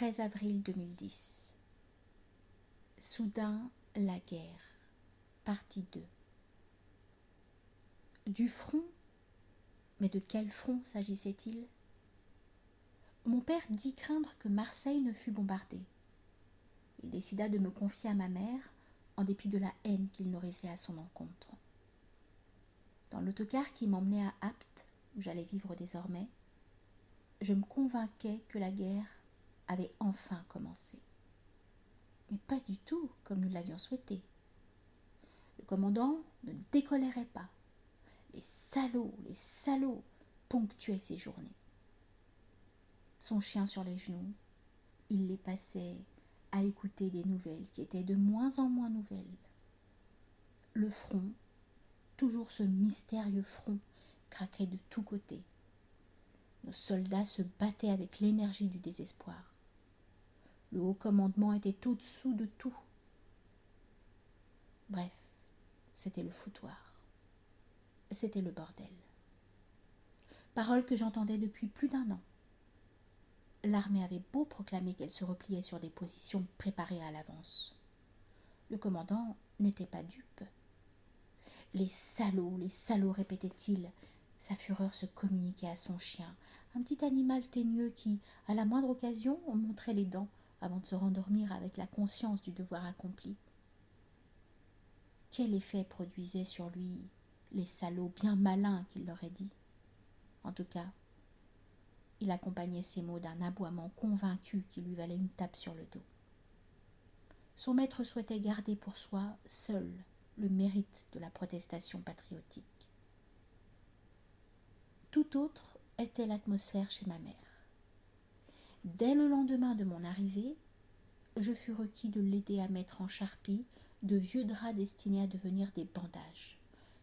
13 avril 2010. Soudain, la guerre. Partie 2. Du front? Mais de quel front s'agissait-il? Mon père dit craindre que Marseille ne fût bombardée. Il décida de me confier à ma mère, en dépit de la haine qu'il nourrissait à son encontre. Dans l'autocar qui m'emmenait à Apt, où j'allais vivre désormais, je me convainquais que la guerre avait enfin commencé. Mais pas du tout comme nous l'avions souhaité. Le commandant ne décolérait pas. Les salauds ponctuaient ses journées. Son chien sur les genoux, il les passait à écouter des nouvelles qui étaient de moins en moins nouvelles. Le front, toujours ce mystérieux front, craquait de tous côtés. Nos soldats se battaient avec l'énergie du désespoir. Le haut commandement était au-dessous de tout. Bref, c'était le foutoir. C'était le bordel. Parole que j'entendais depuis plus d'1 an. L'armée avait beau proclamer qu'elle se repliait sur des positions préparées à l'avance. Le commandant n'était pas dupe. Les salauds, répétait-il. Sa fureur se communiquait à son chien, un petit animal teigneux qui, à la moindre occasion, montrait les dents avant de se rendormir avec la conscience du devoir accompli. Quel effet produisaient sur lui les salauds bien malins qu'il leur ait dit? En tout cas, il accompagnait ces mots d'un aboiement convaincu qui lui valait une tape sur le dos. Son maître souhaitait garder pour soi seul le mérite de la protestation patriotique. Tout autre était l'atmosphère chez ma mère. Dès le lendemain de mon arrivée, je fus requis de l'aider à mettre en charpie de vieux draps destinés à devenir des bandages.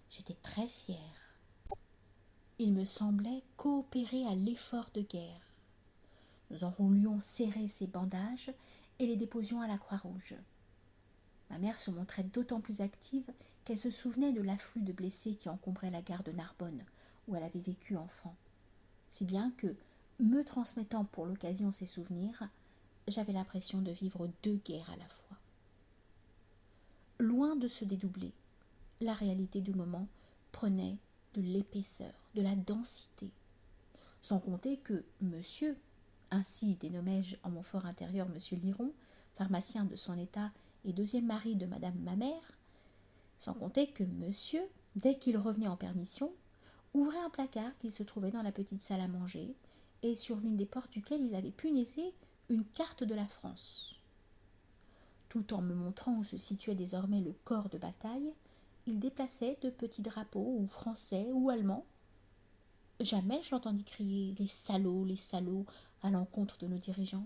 J'étais très fière. Il me semblait coopérer à l'effort de guerre. Nous enroulions serrés ces bandages et les déposions à la Croix-Rouge. Ma mère se montrait d'autant plus active qu'elle se souvenait de l'afflux de blessés qui encombrait la gare de Narbonne, où elle avait vécu enfant. Si bien que, me transmettant pour l'occasion ses souvenirs, j'avais l'impression de vivre 2 guerres à la fois. Loin de se dédoubler, la réalité du moment prenait de l'épaisseur, de la densité. Sans compter que monsieur, ainsi dénommai-je en mon fort intérieur monsieur Liron, pharmacien de son état et 2e mari de madame ma mère, sans compter que monsieur, dès qu'il revenait en permission, ouvrait un placard qui se trouvait dans la petite salle à manger et sur l'une des portes duquel il avait punaisé une carte de la France. Tout en me montrant où se situait désormais le corps de bataille, il déplaçait de petits drapeaux, ou français ou allemands. Jamais je l'entendis crier les salauds, à l'encontre de nos dirigeants.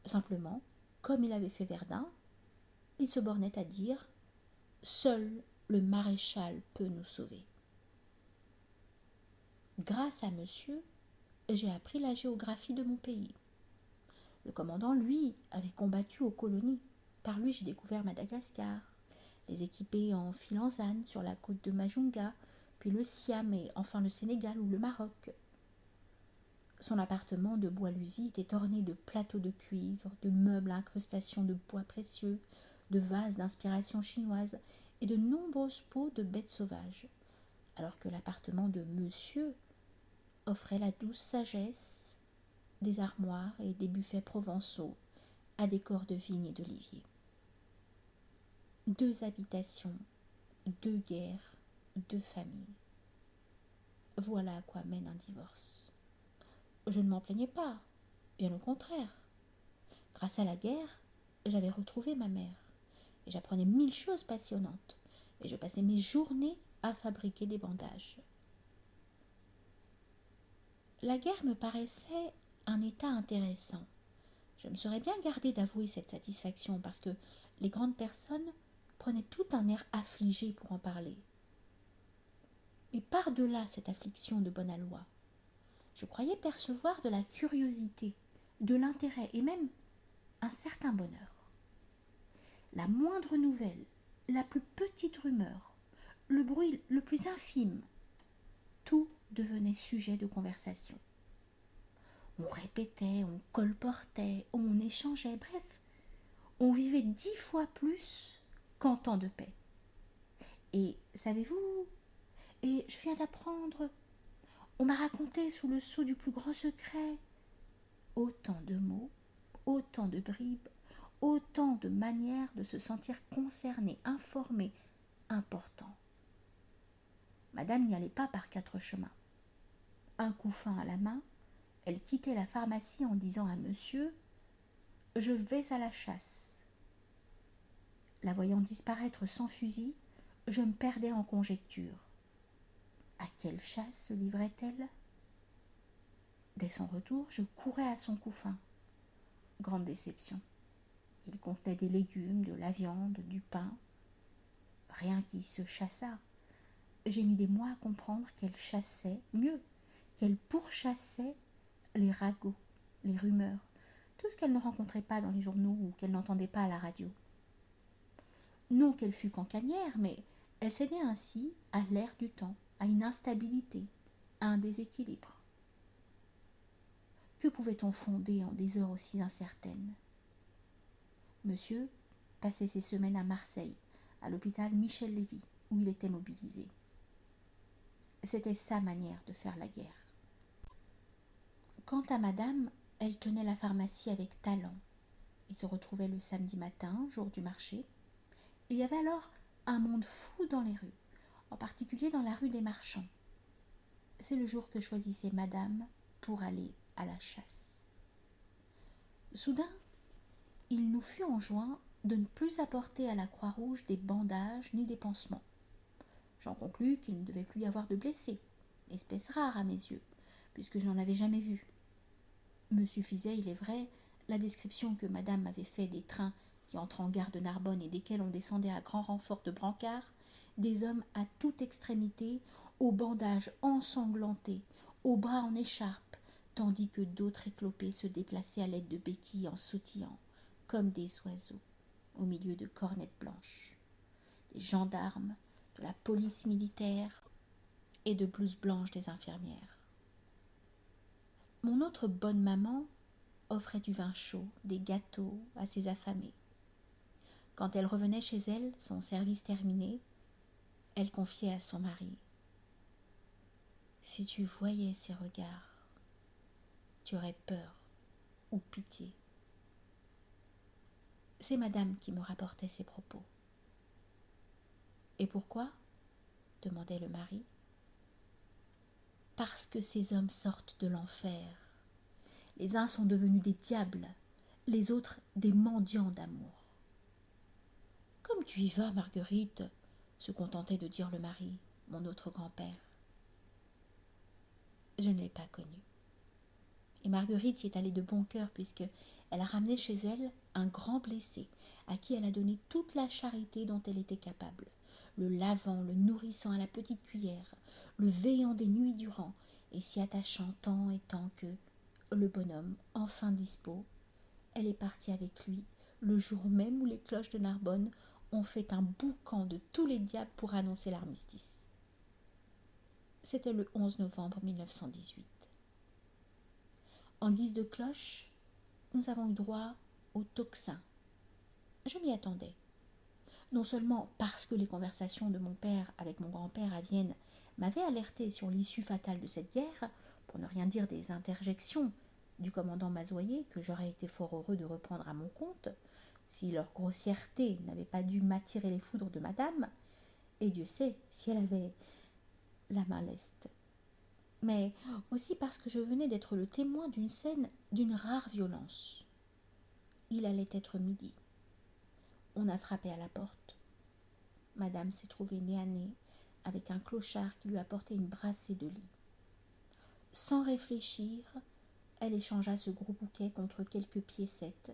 Simplement, comme il avait fait Verdun, il se bornait à dire « Seul le maréchal peut nous sauver ». Grâce à monsieur, j'ai appris la géographie de mon pays. Le commandant, lui, avait combattu aux colonies. Par lui, j'ai découvert Madagascar, les équipés en Filanzane sur la côte de Majunga, puis le Siam et enfin le Sénégal ou le Maroc. Son appartement de Bois-Luzy était orné de plateaux de cuivre, de meubles à incrustations de bois précieux, de vases d'inspiration chinoise et de nombreuses peaux de bêtes sauvages, alors que l'appartement de monsieur offrait la douce sagesse des armoires et des buffets provençaux à décor de vignes et d'oliviers. 2 habitations, 2 guerres, 2 familles. Voilà à quoi mène un divorce. Je ne m'en plaignais pas, bien au contraire. Grâce à la guerre, j'avais retrouvé ma mère, et j'apprenais 1000 choses passionnantes, et je passais mes journées à fabriquer des bandages. La guerre me paraissait un état intéressant. Je me serais bien gardée d'avouer cette satisfaction, parce que les grandes personnes prenaient tout un air affligé pour en parler. Mais par-delà cette affliction de bonne aloi, je croyais percevoir de la curiosité, de l'intérêt et même un certain bonheur. La moindre nouvelle, la plus petite rumeur, le bruit le plus infime, tout devenait sujet de conversation. On répétait, on colportait, on échangeait, bref, on vivait 10 fois plus qu'en temps de paix. Et savez-vous, et je viens d'apprendre, on m'a raconté sous le sceau du plus grand secret autant de mots, autant de bribes, autant de manières de se sentir concerné, informé, important. Madame n'y allait pas par 4 chemins. Un couffin à la main, elle quittait la pharmacie en disant à monsieur « Je vais à la chasse ». La voyant disparaître sans fusil, je me perdais en conjectures. À quelle chasse se livrait-elle ? Dès son retour, je courais à son couffin. Grande déception. Il contenait des légumes, de la viande, du pain. Rien qui se chassât. J'ai mis des mois à comprendre qu'elle chassait, mieux, qu'elle pourchassait les ragots, les rumeurs, tout ce qu'elle ne rencontrait pas dans les journaux ou qu'elle n'entendait pas à la radio. Non qu'elle fût cancanière, mais elle cédait ainsi à l'air du temps, à une instabilité, à un déséquilibre. Que pouvait-on fonder en des heures aussi incertaines ? Monsieur passait ses semaines à Marseille, à l'hôpital Michel Lévy, où il était mobilisé. C'était sa manière de faire la guerre. Quant à madame, elle tenait la pharmacie avec talent. Il se retrouvait le samedi matin, jour du marché. Il y avait alors un monde fou dans les rues, en particulier dans la rue des Marchands. C'est le jour que choisissait madame pour aller à la chasse. Soudain, il nous fut enjoint de ne plus apporter à la Croix-Rouge des bandages ni des pansements. J'en conclus qu'il ne devait plus y avoir de blessés, espèce rare à mes yeux, puisque je n'en avais jamais vu. Me suffisait, il est vrai, la description que madame avait faite des trains qui entrent en gare de Narbonne et desquels on descendait à grand renfort de brancards, des hommes à toute extrémité, aux bandages ensanglantés, aux bras en écharpe, tandis que d'autres éclopés se déplaçaient à l'aide de béquilles en sautillant, comme des oiseaux, au milieu de cornettes blanches. Des gendarmes, de la police militaire et de blouses blanches des infirmières. Mon autre bonne maman offrait du vin chaud, des gâteaux à ses affamés. Quand elle revenait chez elle, son service terminé, elle confiait à son mari : « Si tu voyais ses regards, tu aurais peur ou pitié. » C'est madame qui me rapportait ces propos. « Et pourquoi ? » demandait le mari. « Parce que ces hommes sortent de l'enfer. Les uns sont devenus des diables, les autres des mendiants d'amour. » « Comme tu y vas, Marguerite, » se contentait de dire le mari, mon autre grand-père. Je ne l'ai pas connu. Et Marguerite y est allée de bon cœur puisque elle a ramené chez elle un grand blessé à qui elle a donné toute la charité dont elle était capable, le lavant, le nourrissant à la petite cuillère, le veillant des nuits durant et s'y attachant tant et tant que, le bonhomme, enfin dispo, elle est partie avec lui le jour même où les cloches de Narbonne ont fait un boucan de tous les diables pour annoncer l'armistice. C'était le 11 novembre 1918. En guise de cloche, nous avons eu droit au tocsin. Je m'y attendais. Non seulement parce que les conversations de mon père avec mon grand-père à Vienne m'avaient alerté sur l'issue fatale de cette guerre, pour ne rien dire des interjections du commandant Mazoyer que j'aurais été fort heureux de reprendre à mon compte, si leur grossièreté n'avait pas dû m'attirer les foudres de madame, et Dieu sait si elle avait la main leste. Mais aussi parce que je venais d'être le témoin d'une scène d'une rare violence. Il allait être midi. On a frappé à la porte. Madame s'est trouvée nez à nez avec un clochard qui lui apportait une brassée de lit. Sans réfléchir, elle échangea ce gros bouquet contre quelques piécettes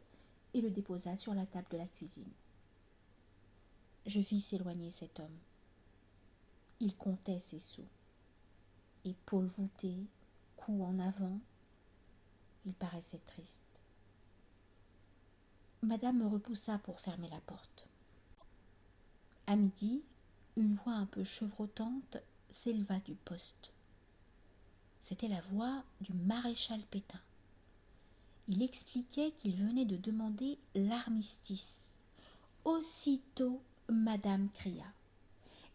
et le déposa sur la table de la cuisine. Je vis s'éloigner cet homme. Il comptait ses sous. Épaules voûtées, cou en avant, il paraissait triste. Madame me repoussa pour fermer la porte. À midi, une voix un peu chevrotante s'éleva du poste. C'était la voix du maréchal Pétain. Il expliquait qu'il venait de demander l'armistice. Aussitôt, madame cria.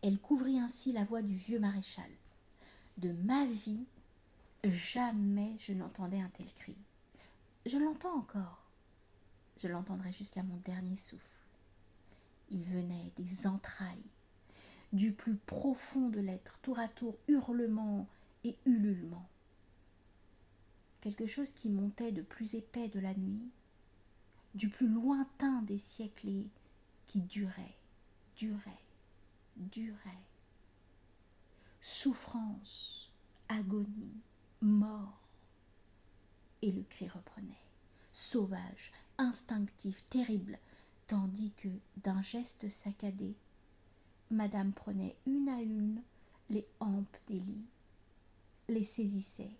Elle couvrit ainsi la voix du vieux maréchal. De ma vie, jamais je n'entendais un tel cri. Je l'entends encore. Je l'entendrai jusqu'à mon dernier souffle. Il venait des entrailles, du plus profond de l'être, tour à tour hurlements et ululements. Quelque chose qui montait de plus épais de la nuit, du plus lointain des siècles et qui durait, durait. Souffrance, agonie, mort. Et le cri reprenait, sauvage, instinctif, terrible, tandis que, d'un geste saccadé, madame prenait une à une les hampes des lits, les saisissait,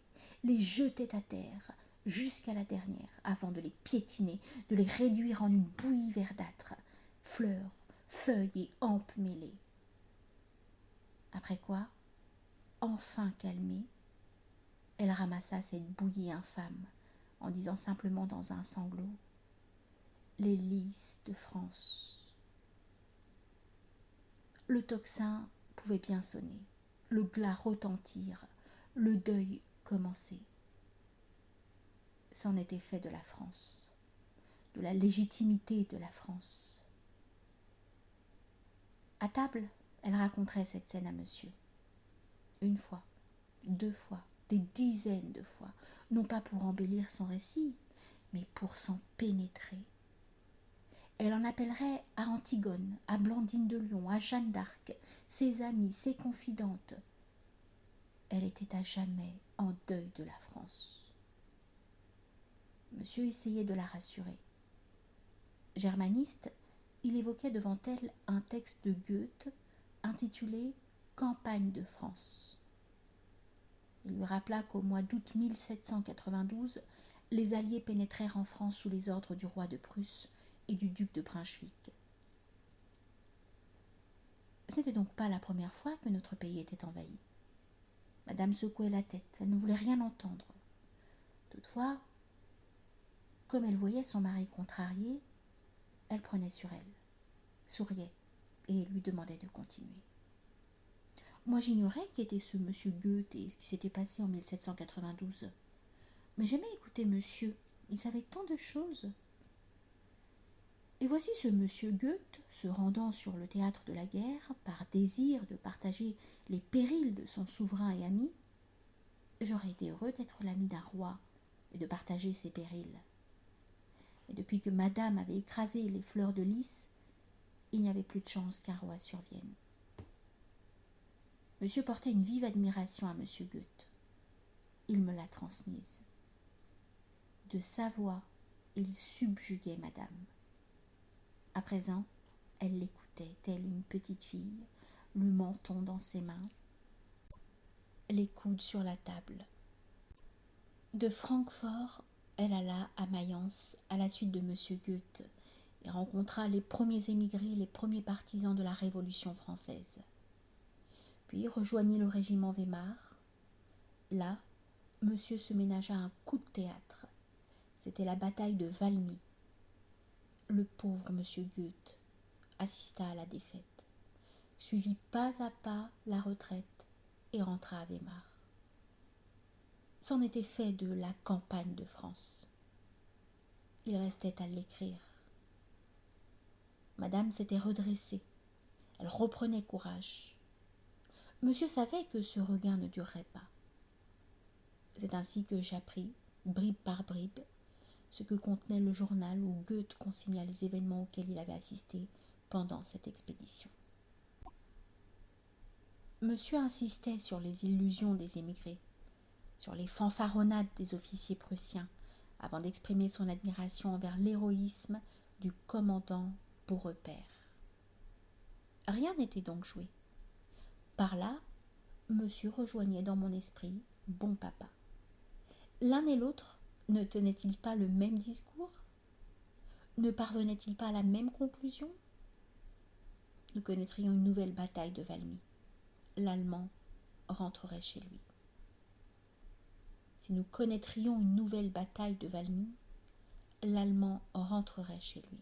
les jetait à terre, jusqu'à la dernière, avant de les piétiner, de les réduire en une bouillie verdâtre, fleurs, feuilles et hampes mêlées. Après quoi, enfin calmée, elle ramassa cette bouillie infâme, en disant simplement dans un sanglot « Les lys de France ». Le tocsin pouvait bien sonner, le glas retentir, le deuil commencer. C'en était fait de la France, de la légitimité de la France. À table, elle raconterait cette scène à monsieur. Une fois, 2 fois, des dizaines de fois, non pas pour embellir son récit, mais pour s'en pénétrer. Elle en appellerait à Antigone, à Blandine de Lyon, à Jeanne d'Arc, ses amies, ses confidentes. Elle était à jamais en deuil de la France. Monsieur essayait de la rassurer. Germaniste, il évoquait devant elle un texte de Goethe intitulé « Campagne de France ». Il lui rappela qu'au mois d'août 1792, les Alliés pénétrèrent en France sous les ordres du roi de Prusse et du duc de Brunswick. Ce n'était donc pas la première fois que notre pays était envahi. Madame secouait la tête, elle ne voulait rien entendre. Toutefois, comme elle voyait son mari contrarié, elle prenait sur elle, souriait et lui demandait de continuer. Moi j'ignorais qui était ce monsieur Goethe et ce qui s'était passé en 1792. Mais j'aimais écouter monsieur, il savait tant de choses. Et voici ce monsieur Goethe se rendant sur le théâtre de la guerre par désir de partager les périls de son souverain et ami. J'aurais été heureux d'être l'ami d'un roi et de partager ses périls. Mais depuis que madame avait écrasé les fleurs de lys, il n'y avait plus de chance qu'un roi survienne. Monsieur portait une vive admiration à monsieur Goethe. Il me l'a transmise. De sa voix, il subjuguait madame. À présent, elle l'écoutait, telle une petite fille, le menton dans ses mains, les coudes sur la table. De Francfort, elle alla à Mayence à la suite de monsieur Goethe et rencontra les premiers émigrés, les premiers partisans de la Révolution française. Puis rejoignit le régiment Weimar. Là, monsieur se ménagea un coup de théâtre. C'était la bataille de Valmy. Le pauvre monsieur Goethe assista à la défaite, suivit pas à pas la retraite et rentra à Weimar. C'en était fait de la campagne de France. Il restait à l'écrire. Madame s'était redressée. Elle reprenait courage. Monsieur savait que ce regain ne durerait pas. C'est ainsi que j'appris, bribe par bribe, ce que contenait le journal où Goethe consigna les événements auxquels il avait assisté pendant cette expédition. Monsieur insistait sur les illusions des émigrés, sur les fanfaronnades des officiers prussiens, avant d'exprimer son admiration envers l'héroïsme du commandant Beaurepaire. Rien n'était donc joué. Par là, monsieur rejoignait dans mon esprit bon papa. L'un et l'autre ne tenaient-ils pas le même discours? Ne parvenaient-ils pas à la même conclusion? Nous connaîtrions une nouvelle bataille de Valmy. L'Allemand rentrerait chez lui. Si nous connaîtrions une nouvelle bataille de Valmy, l'Allemand rentrerait chez lui.